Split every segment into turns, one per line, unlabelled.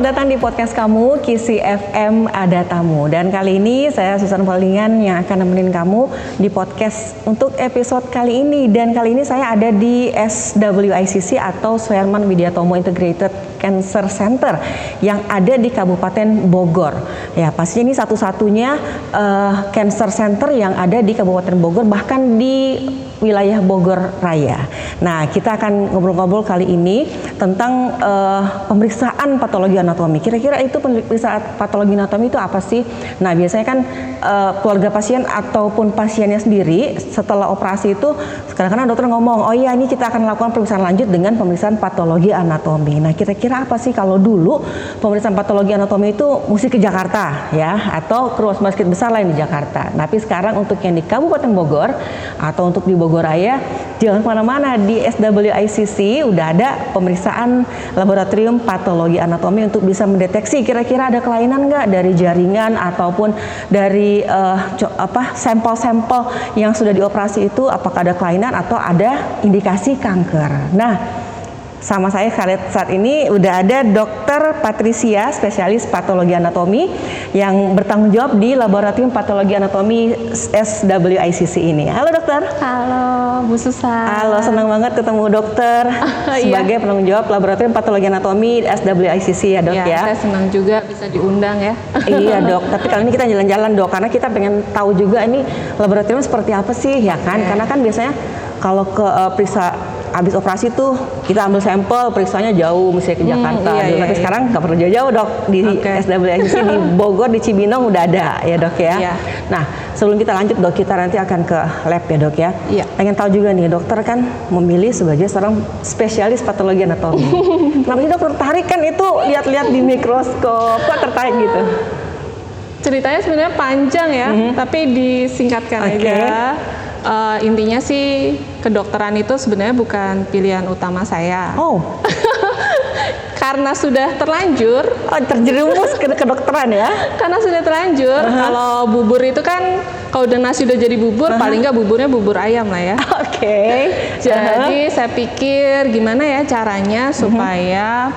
datang di podcast kamu, Kisi FM Ada Tamu. Dan kali ini saya Susan Paulingan yang akan nemenin kamu di podcast untuk episode kali ini. Dan kali ini saya ada di SWICC atau Suherman Widiatomo Integrated Cancer Center yang ada di Kabupaten Bogor. Ya, pastinya ini satu-satunya cancer center yang ada di Kabupaten Bogor, bahkan di wilayah Bogor Raya. Nah, kita akan ngobrol-ngobrol kali ini tentang pemeriksaan patologi anatomi. Kira-kira itu pemeriksaan patologi anatomi itu apa sih? Nah, biasanya kan keluarga pasien ataupun pasiennya sendiri setelah operasi itu kadang-kadang dokter ngomong, oh iya ini kita akan lakukan pemeriksaan lanjut dengan pemeriksaan patologi anatomi. Nah, kira-kira apa sih kalau dulu pemeriksaan patologi anatomi itu mesti ke Jakarta ya, atau ke rumah sakit besar lain di Jakarta. Tapi sekarang untuk yang di Kabupaten Bogor atau untuk di Bogor Raya, jangan kemana-mana, di SWICC udah ada pemeriksaan laboratorium patologi anatomi untuk bisa mendeteksi kira-kira ada kelainan nggak dari jaringan ataupun dari sampel-sampel yang sudah dioperasi itu, apakah ada kelainan atau ada indikasi kanker. Nah, sama saya saat ini udah ada Dr. Patricia, spesialis patologi anatomi yang bertanggung jawab di Laboratorium Patologi Anatomi SWICC ini. Halo dokter.
Halo Bu Susan.
Halo, senang banget ketemu dokter sebagai penanggung jawab Laboratorium Patologi Anatomi SWICC ya dok ya.
Saya senang juga bisa diundang ya.
Iya dok, tapi kali ini kita jalan-jalan dok, karena kita pengen tahu juga ini laboratorium seperti apa sih ya kan. Karena kan biasanya kalau ke periksa habis operasi tuh kita ambil sampel, periksanya jauh, mesti ke Jakarta. Tapi sekarang nggak perlu jauh-jauh dok, di SWICC di Bogor, di Cibinong udah ada ya dok ya. Nah, sebelum kita lanjut dok, kita nanti akan ke lab ya dok ya. Pengen tahu juga nih, dokter kan memilih sebagai seorang spesialis patologi anatomi. Kenapa sih dokter tertarik kan itu lihat-lihat di mikroskop, kok tertarik gitu?
Ceritanya sebenarnya panjang ya, tapi disingkatkan aja. Intinya sih kedokteran itu sebenarnya bukan pilihan utama saya.
Oh.
Karena sudah terlanjur.
Oh, terjerumus ke kedokteran ya?
Karena sudah terlanjur. Kalau bubur itu kan, kalau udah nasi udah jadi bubur, paling nggak buburnya bubur ayam lah ya.
Oke.
Jadi saya pikir gimana ya caranya supaya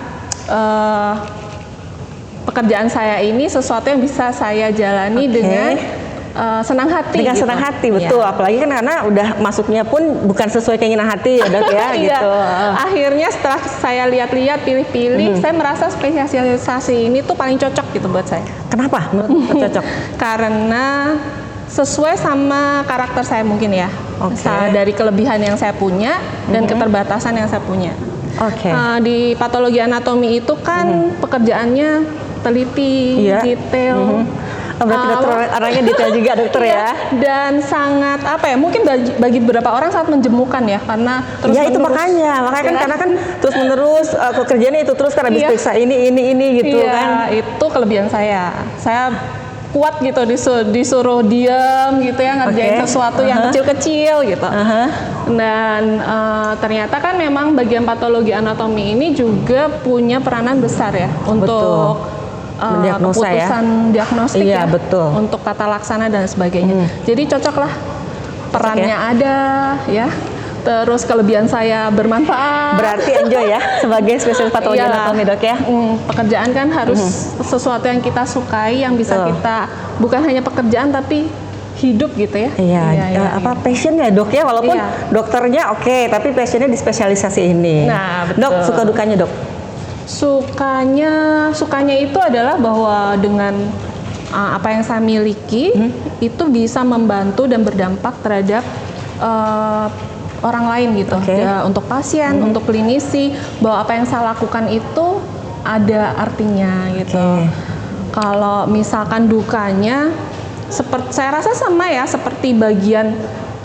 pekerjaan saya ini sesuatu yang bisa saya jalani dengan senang hati. Dengan
senang hati, betul. Apalagi kan karena udah masuknya pun bukan sesuai keinginan hati ya dok ya. Gitu.
Akhirnya setelah saya lihat-lihat, pilih-pilih, saya merasa spesialisasi ini tuh paling cocok gitu buat saya.
Kenapa cocok? Karena
sesuai sama karakter saya mungkin ya. Dari kelebihan yang saya punya dan keterbatasan yang saya punya. Di patologi anatomi itu kan pekerjaannya teliti, detail.
Berarti dokter orangnya detail juga dokter ya.
Dan sangat mungkin bagi beberapa orang sangat menjemukan ya, karena terus menerus.
Itu makanya kan karena kan terus menerus pekerjaannya itu terus karena habis periksa ini gitu kan.
Itu kelebihan saya. Saya kuat gitu disuruh diam gitu ya, ngerjain sesuatu yang kecil-kecil gitu. Dan ternyata kan memang bagian patologi anatomi ini juga punya peranan besar ya untuk keputusan diagnostik ya, untuk tata laksana dan sebagainya. Jadi cocoklah, perannya ada ya. Terus kelebihan saya bermanfaat.
Berarti enjoy ya sebagai spesialis patologi anatomi dok ya.
Pekerjaan kan harus sesuatu yang kita sukai, yang bisa kita bukan hanya pekerjaan tapi hidup gitu ya.
Passion ya dok ya, walaupun dokternya tapi passionnya di spesialisasi ini.
Nah, betul.
Dok, suka dukanya dok?
Sukanya itu adalah bahwa dengan apa yang saya miliki itu bisa membantu dan berdampak terhadap orang lain gitu. Ya, untuk pasien, untuk klinisi, bahwa apa yang saya lakukan itu ada artinya gitu. Kalau misalkan dukanya, saya rasa sama ya seperti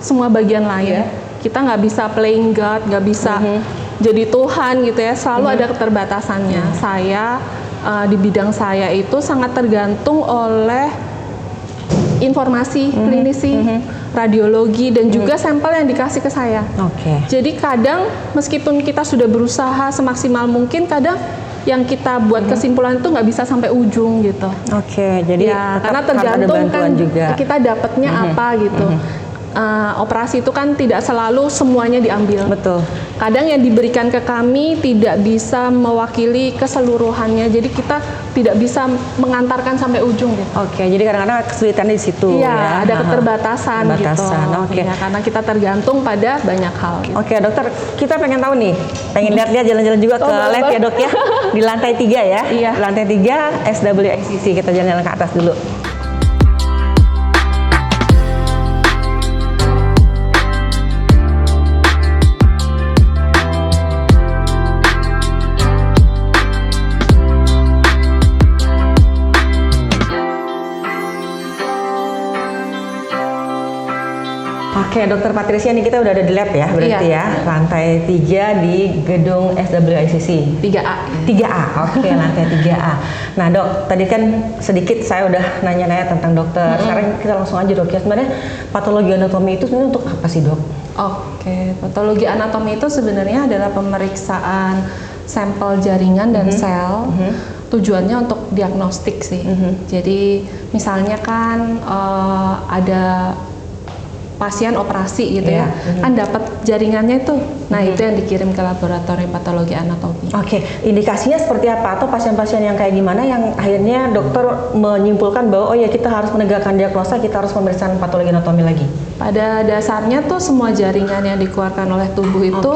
semua bagian lain. Kita nggak bisa playing God, nggak bisa jadi Tuhan gitu ya, selalu ada keterbatasannya. Saya di bidang saya itu sangat tergantung oleh informasi klinisi, radiologi, dan juga sampel yang dikasih ke saya. Jadi kadang meskipun kita sudah berusaha semaksimal mungkin, kadang yang kita buat kesimpulan itu nggak bisa sampai ujung gitu.
Jadi
karena tergantung kan juga kita dapatnya apa gitu. operasi itu kan tidak selalu semuanya diambil.
Betul.
Kadang yang diberikan ke kami tidak bisa mewakili keseluruhannya, jadi kita tidak bisa mengantarkan sampai ujung gitu.
Oke, jadi kadang-kadang kesulitan di situ
Iya,
ya.
ada keterbatasan gitu.
Oke.
Ya, karena kita tergantung pada banyak hal. Gitu.
Oke, dokter, kita pengen tahu nih, pengen lihat-lihat jalan-jalan juga ke lab ya dok ya, di lantai 3 ya.
Iya.
Lantai 3 SWICC, kita jalan-jalan ke atas dulu. Oke, Dokter Patricia, nih kita udah ada di lab ya, berarti ya. Lantai 3 di gedung SWICC.
3A.
3A, oke, lantai 3A. Nah dok, tadi kan sedikit saya udah nanya-nanya tentang dokter. Sekarang kita langsung aja dok ya, sebenarnya patologi anatomi itu sebenarnya untuk apa sih dok?
Oke, patologi anatomi itu sebenarnya adalah pemeriksaan sampel jaringan dan sel. Tujuannya untuk diagnostik sih. Jadi misalnya kan ada pasien operasi gitu ya, kan dapat jaringannya itu. Nah, itu yang dikirim ke laboratorium patologi anatomi.
Oke, indikasinya seperti apa? Atau pasien-pasien yang kayak gimana yang akhirnya dokter menyimpulkan bahwa oh ya kita harus menegakkan diagnosa, kita harus pemeriksaan patologi anatomi lagi?
Pada dasarnya tuh semua jaringan yang dikeluarkan oleh tubuh itu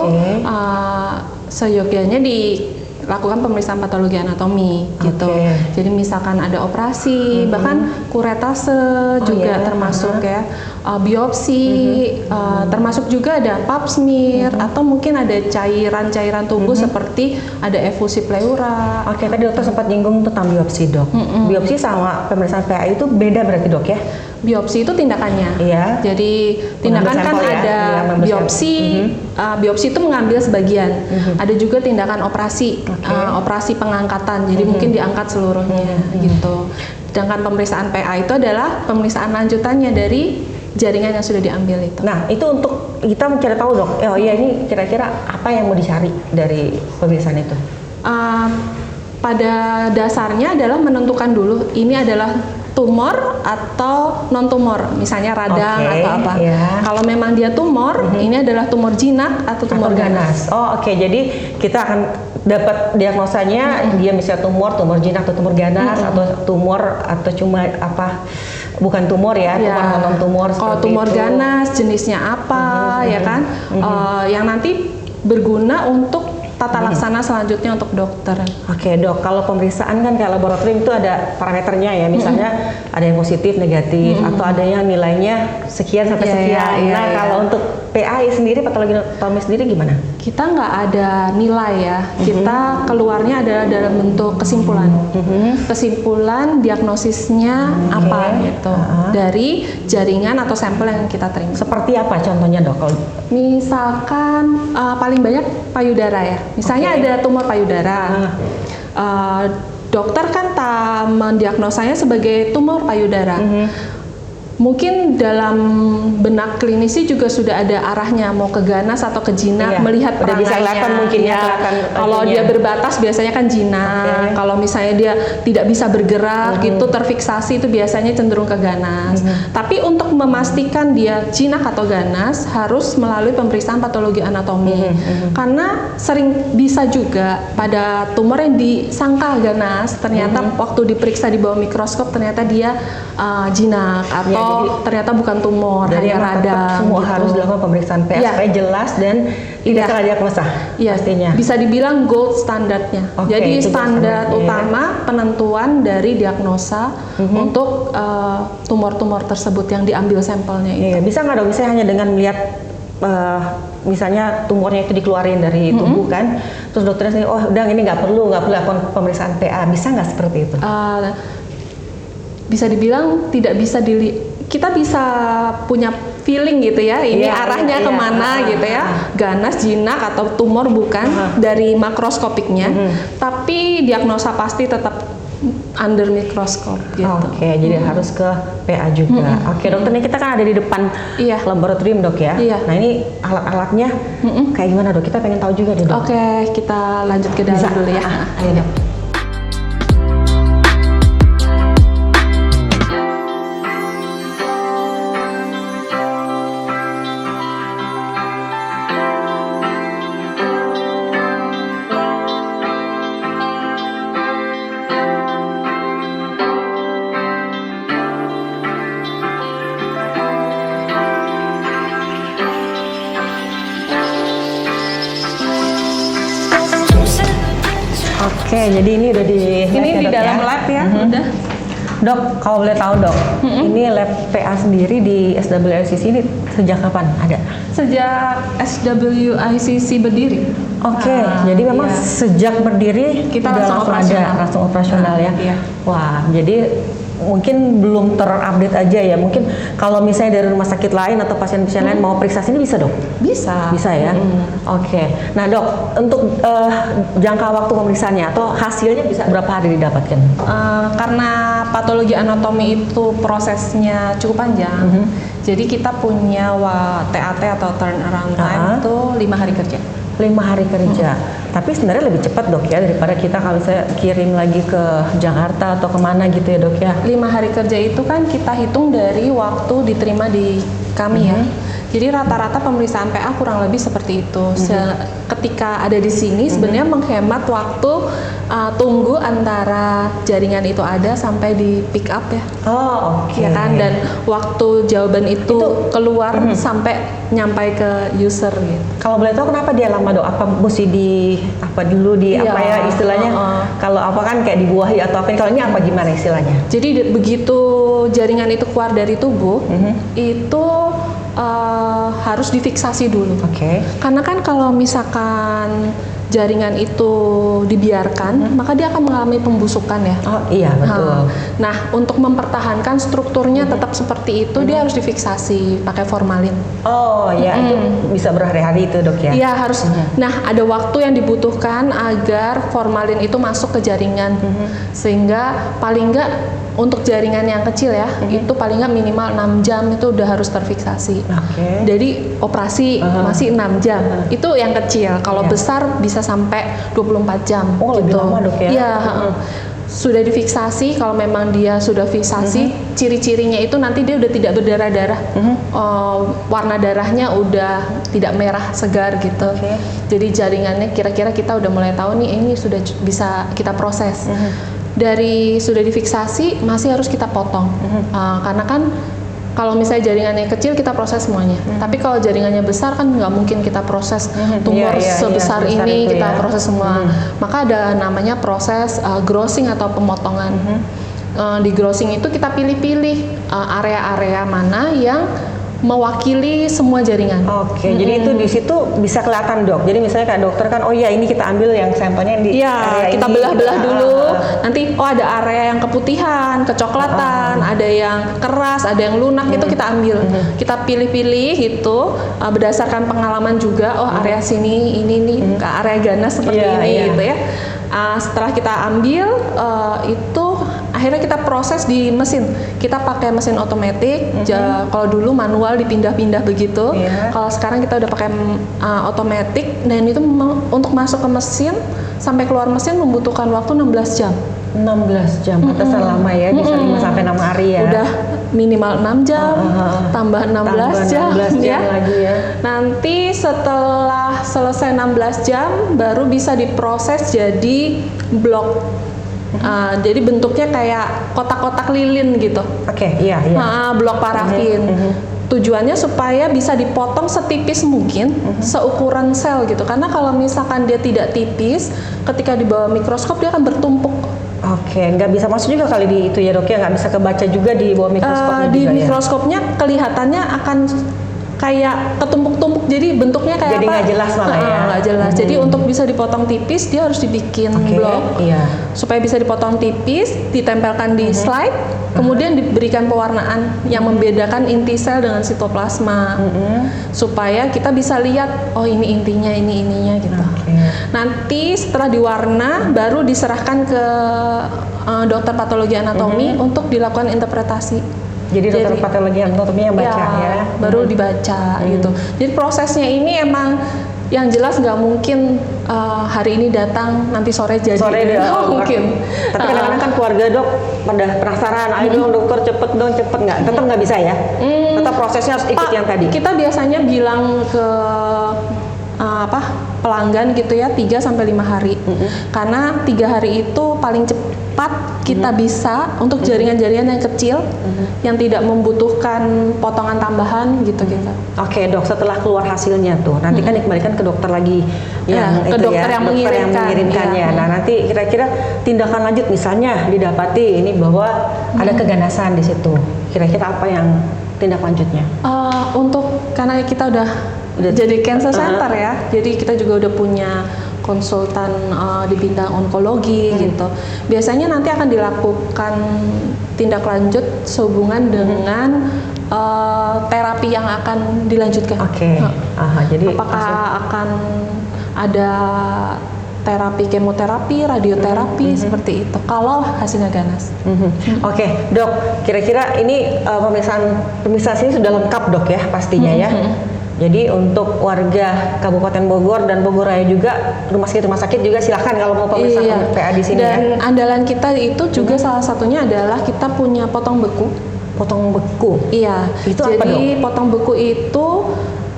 seyogyanya dilakukan pemeriksaan patologi anatomi gitu. Jadi misalkan ada operasi, bahkan kuretase juga termasuk ya, biopsi, termasuk juga ada pap smear atau mungkin ada cairan-cairan tubuh seperti ada efusi pleura.
Oke, tadi dokter sempat nyinggung tentang biopsi dok. Biopsi sama pemeriksaan PA itu beda berarti dok ya?
Biopsi itu tindakannya.
Iya.
Jadi tindakan kan ada biopsi. Biopsi itu mengambil sebagian. Ada juga tindakan operasi, operasi pengangkatan. Jadi mungkin diangkat seluruhnya gitu. Sedangkan pemeriksaan PA itu adalah pemeriksaan lanjutannya dari jaringan yang sudah diambil itu.
Nah, itu untuk kita mencari tahu dok. Oh iya, ini kira-kira apa yang mau dicari dari pemeriksaan itu?
Pada dasarnya adalah menentukan dulu ini adalah tumor atau non tumor, misalnya radang atau apa. Kalau memang dia tumor, ini adalah tumor jinak atau tumor ganas.
Oh oke, jadi kita akan dapat diagnosanya dia misalnya tumor jinak atau tumor ganas atau tumor atau cuma apa? Bukan tumor ya, tumor atau non tumor.
Kalau tumor ganas jenisnya apa, ya kan? Yang nanti berguna untuk tata laksana selanjutnya untuk dokter. Oke
dok, kalau pemeriksaan kan kayak laboratorium itu ada parameternya ya, misalnya ada yang positif, negatif, atau ada yang nilainya sekian sampai sekian. Nah kalau untuk PAI sendiri, patologi anatomi sendiri gimana?
Kita nggak ada nilai ya, kita keluarnya adalah dalam bentuk kesimpulan. Kesimpulan diagnosisnya apa gitu, dari jaringan atau sampel yang kita terima.
Seperti apa contohnya dok?
Misalkan paling banyak payudara ya. Misalnya ada tumor payudara, dokter kan mendiagnosanya sebagai tumor payudara. Mungkin dalam benak klinisi juga sudah ada arahnya mau ke ganas atau ke jinak, melihat perangainya. Kalau dia berbatas biasanya kan jinak. Kalau misalnya dia tidak bisa bergerak gitu, terfiksasi, itu biasanya cenderung ke ganas. Tapi untuk memastikan dia jinak atau ganas harus melalui pemeriksaan patologi anatomi. Karena sering bisa juga pada tumor yang disangka ganas, ternyata waktu diperiksa di bawah mikroskop ternyata dia jinak atau ternyata bukan tumor, hanya radang.
Semua harus dilakukan pemeriksaan PA supaya jelas dan tidak salah diagnosa. Pastinya.
Bisa dibilang gold standarnya. Jadi standar utama penentuan dari diagnosa untuk tumor-tumor tersebut yang diambil sampelnya itu.
Bisa nggak dok? Bisa hanya dengan melihat misalnya tumornya itu dikeluarin dari tubuh kan, terus dokternya sendiri, oh udah ini nggak perlu lakukan pemeriksaan PA. Bisa nggak seperti itu?
Bisa dibilang tidak bisa kita bisa punya feeling gitu ya, ini arahnya kemana gitu ya, ganas, jinak atau tumor bukan dari makroskopiknya, tapi diagnosa pasti tetap under mikroskop gitu.
Jadi harus ke PA juga. Dokter, ini kita kan ada di depan laboratorium dok ya. Nah ini alat-alatnya kayak gimana dok? Kita pengen tahu juga deh dok.
Kita lanjut ke dalam dulu ya.
Ayo dok. jadi ini udah di
Ini
lab
di
ya, Dok,
dalam
ya?
lab ya, udah.
Dok, kalau boleh tahu Dok, ini lab PA sendiri di SWICC ini sejak kapan ada?
Sejak SWICC berdiri.
Oke, jadi memang sejak berdiri
kita
udah langsung operasional ya.
Iya.
Wah, jadi mungkin belum terupdate aja ya. Mungkin kalau misalnya dari rumah sakit lain atau pasien-pasien lain mau periksa sini bisa Dok?
Bisa.
Bisa ya. Oke. Nah Dok, untuk jangka waktu pemeriksaannya atau hasilnya bisa berapa hari didapatkan?
Karena patologi anatomi itu prosesnya cukup panjang, jadi kita punya TAT atau turnaround time itu 5 hari kerja.
5 hari kerja. Tapi sebenarnya lebih cepat Dok ya daripada kita kalau saya kirim lagi ke Jakarta atau kemana gitu ya Dok ya.
5 hari kerja itu kan kita hitung dari waktu diterima di kami ya. Jadi rata-rata pemeriksaan PA kurang lebih seperti itu. Ketika ada di sini sebenarnya menghemat waktu tunggu antara jaringan itu ada sampai di pick up ya.
Oh, oke.
Ya kan, dan waktu jawaban itu keluar sampai nyampai ke user gitu.
Kalau boleh tahu kenapa dia lama Dok? Apa mesti di apa dulu di apa ya istilahnya? Kalau apa kan kayak dibuahi atau apa? Kalau ini apa gimana istilahnya?
Jadi begitu jaringan itu keluar dari tubuh, itu harus difiksasi dulu.
Oke.
Karena kan kalau misalkan jaringan itu dibiarkan, maka dia akan mengalami pembusukan ya.
Oh iya betul.
Nah, untuk mempertahankan strukturnya tetap seperti itu, dia harus difiksasi pakai formalin.
Oh ya, itu bisa berhari-hari itu Dok ya?
Iya harus. Nah, ada waktu yang dibutuhkan agar formalin itu masuk ke jaringan, sehingga paling enggak untuk jaringan yang kecil ya, itu paling nggak minimal 6 jam itu udah harus terfiksasi. Jadi operasi masih 6 jam, itu yang kecil. Kalau besar bisa sampai 24 jam.
Oh lebih lama Dok ya?
Iya. Sudah difiksasi, kalau memang dia sudah fiksasi, ciri-cirinya itu nanti dia udah tidak berdarah-darah, warna darahnya udah tidak merah segar gitu. Jadi jaringannya kira-kira kita udah mulai tahu nih ini sudah bisa kita proses. Dari sudah difiksasi masih harus kita potong, karena kan kalau misalnya jaringannya kecil kita proses semuanya, tapi kalau jaringannya besar kan nggak mungkin kita proses tumor sebesar ini kita proses semua. Maka ada namanya proses grossing atau pemotongan. Di grossing itu kita pilih-pilih area-area mana yang mewakili semua jaringan.
Oke, jadi itu di situ bisa kelihatan Dok. Jadi misalnya kayak dokter kan, oh ya ini kita ambil yang sampelnya di area
kita
ini,
belah-belah dulu. Nanti ada area yang keputihan, kecoklatan, ada yang keras, ada yang lunak, itu kita ambil. Kita pilih-pilih gitu berdasarkan pengalaman juga. Oh area sini ini nih, ke area ganas seperti ini gitu ya. Setelah kita ambil itu akhirnya kita proses di mesin. Kita pakai mesin otomatis. Kalau dulu manual dipindah-pindah begitu. Kalau sekarang kita udah pakai otomatis, dan itu untuk masuk ke mesin sampai keluar mesin membutuhkan waktu 16 jam.
16 jam, pantesan lama ya, bisa 5 sampai 6 hari ya.
Udah minimal 6 jam, tambah 16 jam ya.
Lagi ya.
Nanti setelah selesai 16 jam baru bisa diproses jadi blok. Jadi bentuknya kayak kotak-kotak lilin gitu.
Iya.
Blok parafin. Tujuannya supaya bisa dipotong setipis mungkin, seukuran sel gitu. Karena kalau misalkan dia tidak tipis, ketika di bawah mikroskop dia akan bertumpuk.
Nggak bisa masuk juga kali di itu ya Dok ya, nggak bisa kebaca juga di bawah mikroskopnya
di
juga
mikroskopnya kelihatannya akan kayak ketumpuk-tumpuk, jadi bentuknya kayak
jadi nggak jelas malah ya.
Nggak jelas. Jadi untuk bisa dipotong tipis dia harus dibikin blok supaya bisa dipotong tipis, ditempelkan di slide, kemudian diberikan pewarnaan yang membedakan inti sel dengan sitoplasma, supaya kita bisa lihat oh ini intinya, ini ininya gitu. Nanti setelah diwarna baru diserahkan ke dokter patologi anatomi untuk dilakukan interpretasi.
Jadi dokter patologi anatomi yang baca ya,
baru dibaca gitu. Jadi prosesnya ini emang yang jelas nggak mungkin hari ini datang nanti sore jadi. Mungkin.
Tapi kadang-kadang kan keluarga Dok pada penasaran, ayo dong dokter cepet nggak? Tetap nggak bisa ya? Tetap prosesnya harus ikut yang tadi.
Kita biasanya bilang ke pelanggan gitu ya 3 sampai 5 hari. Karena 3 hari itu paling cepat kita bisa untuk jaringan-jaringan yang kecil yang tidak membutuhkan potongan tambahan gitu.
Oke dok, setelah keluar hasilnya tuh nanti kan dikembalikan ke dokter lagi yang
ke dokter yang mengirimkannya.
Nah nanti kira-kira tindakan lanjut misalnya didapati ini bahwa ada keganasan di situ, kira-kira apa yang tindak lanjutnya?
Karena kita udah jadi cancer center ya, jadi kita juga udah punya konsultan di bidang onkologi gitu. Biasanya nanti akan dilakukan tindak lanjut sehubungan dengan terapi yang akan dilanjutkan.
Jadi
apakah akan ada terapi kemoterapi, radioterapi seperti itu kalau hasilnya ganas.
Oke, dok, kira-kira ini pemeriksaan ini sudah lengkap dok ya pastinya ya. Jadi untuk warga Kabupaten Bogor dan Bogor Raya juga rumah sakit juga silahkan kalau mau pemeriksaan PA di sini.
Dan andalan kita itu juga salah satunya adalah kita punya potong beku.
Potong beku.
Iya.
Itu apa dok?
Jadi potong beku itu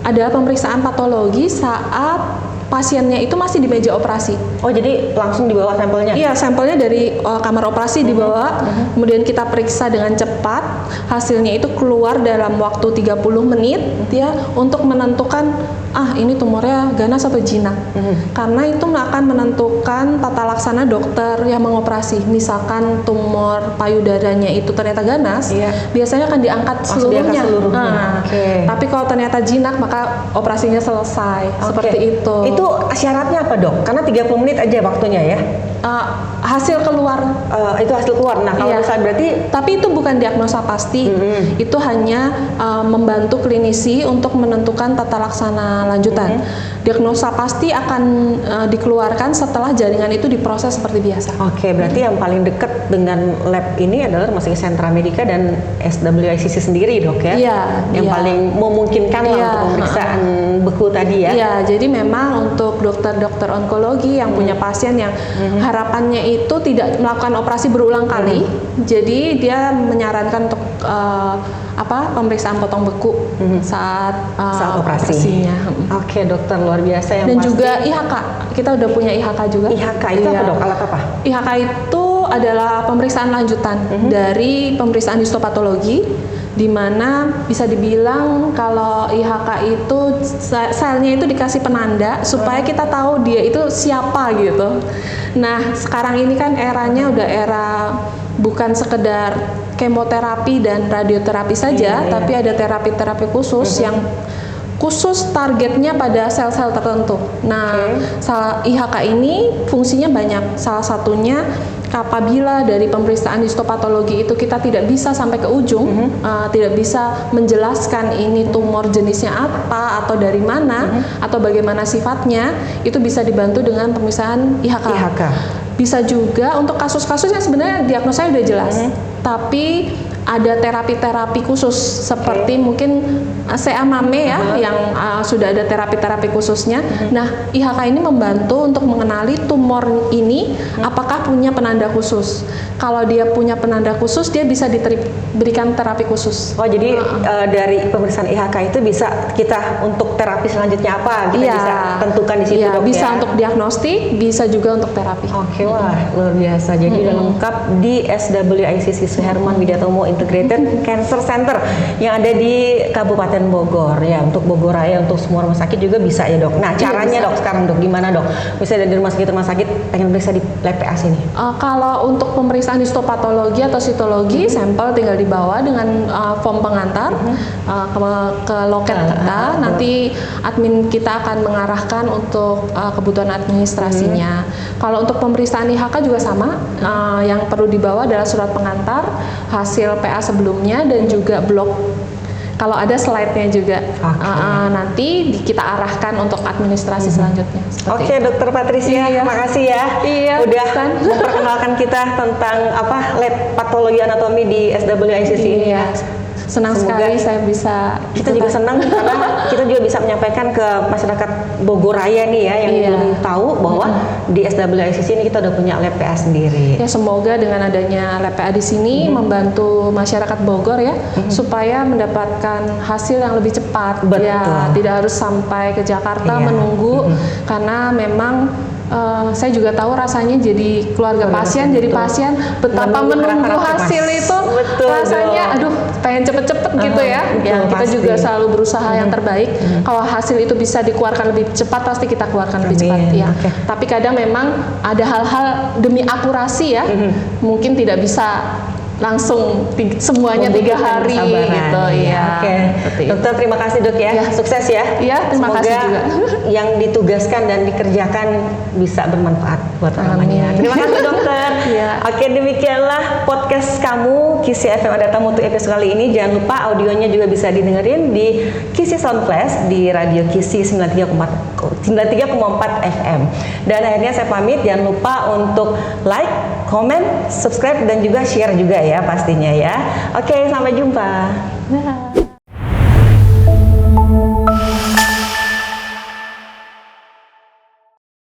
adalah pemeriksaan patologi saat pasiennya itu masih di meja operasi.
Oh, jadi langsung dibawa sampelnya?
Iya, sampelnya dari kamar operasi dibawa, kemudian kita periksa dengan cepat, hasilnya itu keluar dalam waktu 30 menit ya untuk menentukan ini tumornya ganas atau jinak. Karena itu akan menentukan tata laksana dokter yang mengoperasi. Misalkan tumor payudaranya itu ternyata ganas, biasanya akan diangkat seluruhnya. Tapi kalau ternyata jinak maka operasinya selesai. Seperti itu.
Itu syaratnya apa dok? Karena 30 menit aja waktunya ya?
Hasil keluar.
Itu hasil keluar. Nah kalau misalnya berarti...
Tapi itu bukan diagnosa pasti. Itu hanya membantu klinisi untuk menentukan tata laksana lanjutan. Diagnosa pasti akan dikeluarkan setelah jaringan itu diproses seperti biasa.
Oke, berarti yang paling dekat dengan lab ini adalah Rumah Sakit Sentra Medica dan SWICC sendiri dok ya?
Iya.
Yang paling memungkinkan lah untuk pemeriksaan beku tadi ya?
Iya, jadi memang untuk dokter-dokter onkologi yang punya pasien yang harapannya itu tidak melakukan operasi berulang kali, jadi dia menyarankan untuk pemeriksaan potong beku saat operasinya.
Oke dokter, luar biasa yang
dan
pasti.
Juga IHK, kita udah punya IHK juga.
IHK itu apa dok? Alat apa?
IHK itu adalah pemeriksaan lanjutan dari pemeriksaan histopatologi, di mana bisa dibilang kalau IHK itu selnya itu dikasih penanda supaya kita tahu dia itu siapa gitu. Nah sekarang ini kan eranya udah era bukan sekedar kemoterapi dan radioterapi saja, tapi ada terapi-terapi khusus yang khusus targetnya pada sel-sel tertentu. Nah, IHK ini fungsinya banyak. Salah satunya apabila dari pemeriksaan histopatologi itu kita tidak bisa sampai ke ujung, tidak bisa menjelaskan ini tumor jenisnya apa atau dari mana atau bagaimana sifatnya, itu bisa dibantu dengan pemeriksaan IHK. Bisa juga untuk kasus-kasus yang sebenarnya diagnosanya udah jelas, tapi ada terapi-terapi khusus seperti mungkin CA mame ya, yang sudah ada terapi-terapi khususnya. Nah, IHK ini membantu untuk mengenali tumor ini apakah punya penanda khusus. Kalau dia punya penanda khusus, dia bisa diberikan terapi khusus.
Oh, jadi dari pemeriksaan IHK itu bisa kita untuk terapi selanjutnya apa? Kita bisa tentukan di situ dok
bisa
ya?
Untuk diagnostik, bisa juga untuk terapi.
Oke, wah luar biasa. Jadi udah lengkap di SWICC Suherman Widyatomo Integrated Cancer Center yang ada di Kabupaten Bogor ya. Untuk Bogor Raya, untuk semua rumah sakit juga bisa ya dok. Nah caranya dok sekarang dok gimana dok? Misalnya dari rumah sakit pengen periksa di lab PA sini.
Kalau untuk pemeriksaan histopatologi atau sitologi, sampel tinggal dibawa dengan form pengantar ke loket kita. Nanti admin kita akan mengarahkan untuk kebutuhan administrasinya. Kalau untuk pemeriksaan IHK juga sama. Yang perlu dibawa adalah surat pengantar, hasil PA sebelumnya, dan juga blog. Kalau ada slide-nya juga, nanti kita arahkan untuk administrasi selanjutnya.
Oke, Dokter Patricia, makasih ya. Udah memperkenalkan kita tentang lab patologi anatomi di SWICC ini.
Senang sekali saya bisa.
Kita juga senang karena kita juga bisa menyampaikan ke masyarakat Bogor Raya nih ya yang belum tahu bahwa di SWICC ini kita udah punya lab PA sendiri.
Ya, semoga dengan adanya lab PA di sini membantu masyarakat Bogor ya supaya mendapatkan hasil yang lebih cepat.
Betul.
Ya, tidak harus sampai ke Jakarta menunggu karena memang saya juga tahu rasanya jadi keluarga pasien, jadi pasien betapa menunggu hasil itu rasanya, aduh pengen cepet-cepet gitu ya. Ya kita juga selalu berusaha yang terbaik. Kalau hasil itu bisa dikeluarkan lebih cepat, pasti kita keluarkan lebih cepat ya. Tapi kadang memang ada hal-hal demi akurasi ya, mungkin tidak bisa langsung semuanya 3 hari gitu ya.
Dokter terima kasih dok ya, sukses ya.
Iya terima kasih juga.
Yang ditugaskan dan dikerjakan bisa bermanfaat buat orang lain. Terima kasih dokter. Oke, demikianlah podcast kamu KISI FM Ada Tamu untuk episode kali ini. Jangan lupa audionya juga bisa didengerin di KISI Sound Flash di radio KISI 93,4 FM. Dan akhirnya saya pamit, jangan lupa untuk like, comment, subscribe dan juga share juga ya pastinya ya. Oke, sampai jumpa.